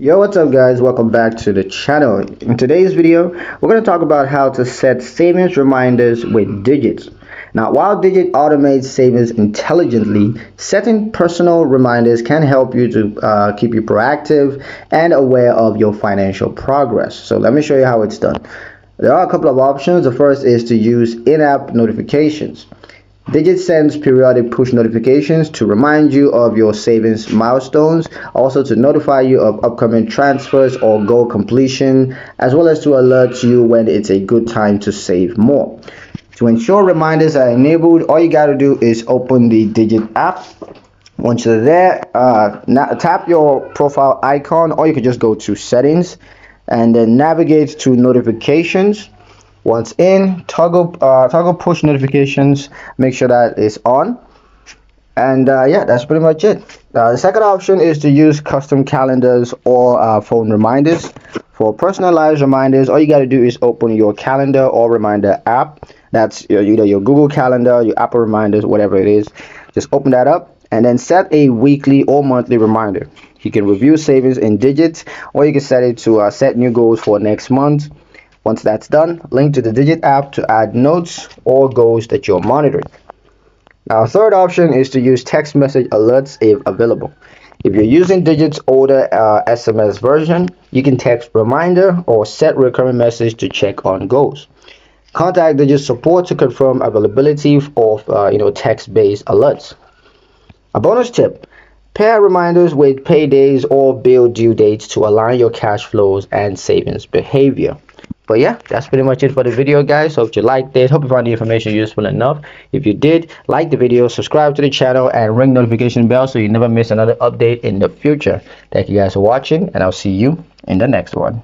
Yo, what's up guys? Welcome back to the channel. In today's video, we're going to talk about how to set savings reminders with Digits. Now, while Digit automates savings intelligently, setting personal reminders can help you to keep you proactive and aware of your financial progress. So let me show you how it's done. There are a couple of options. The first is to use in-app notifications. Digit sends periodic push notifications to remind you of your savings milestones, also to notify you of upcoming transfers or goal completion, as well as to alert you when it's a good time to save more. To ensure reminders are enabled, all you got to do is open the Digit app. Once you're there, tap your profile icon, or you can just go to settings and then navigate to notifications. Once in, toggle push notifications, make sure that it's on, and yeah, that's pretty much it. The second option is to use custom calendars or phone reminders. For personalized reminders, all you got to do is open your calendar or reminder app. That's either your Google Calendar, your Apple Reminders, whatever it is. Just open that up and then set a weekly or monthly reminder. You can review savings in Digits, or you can set it to set new goals for next month. Once that's done, link to the Digit app to add notes or goals that you're monitoring. Now, third option is to use text message alerts if available. If you're using Digit's older SMS version, you can text reminder or set recurring message to check on goals. Contact Digit support to confirm availability of text-based alerts. A bonus tip: pair reminders with paydays or bill due dates to align your cash flows and savings behavior. But yeah, that's pretty much it for the video, guys. Hope you liked it. Hope you found the information useful enough. If you did, like the video, subscribe to the channel, and ring notification bell so you never miss another update in the future. Thank you guys for watching, and I'll see you in the next one.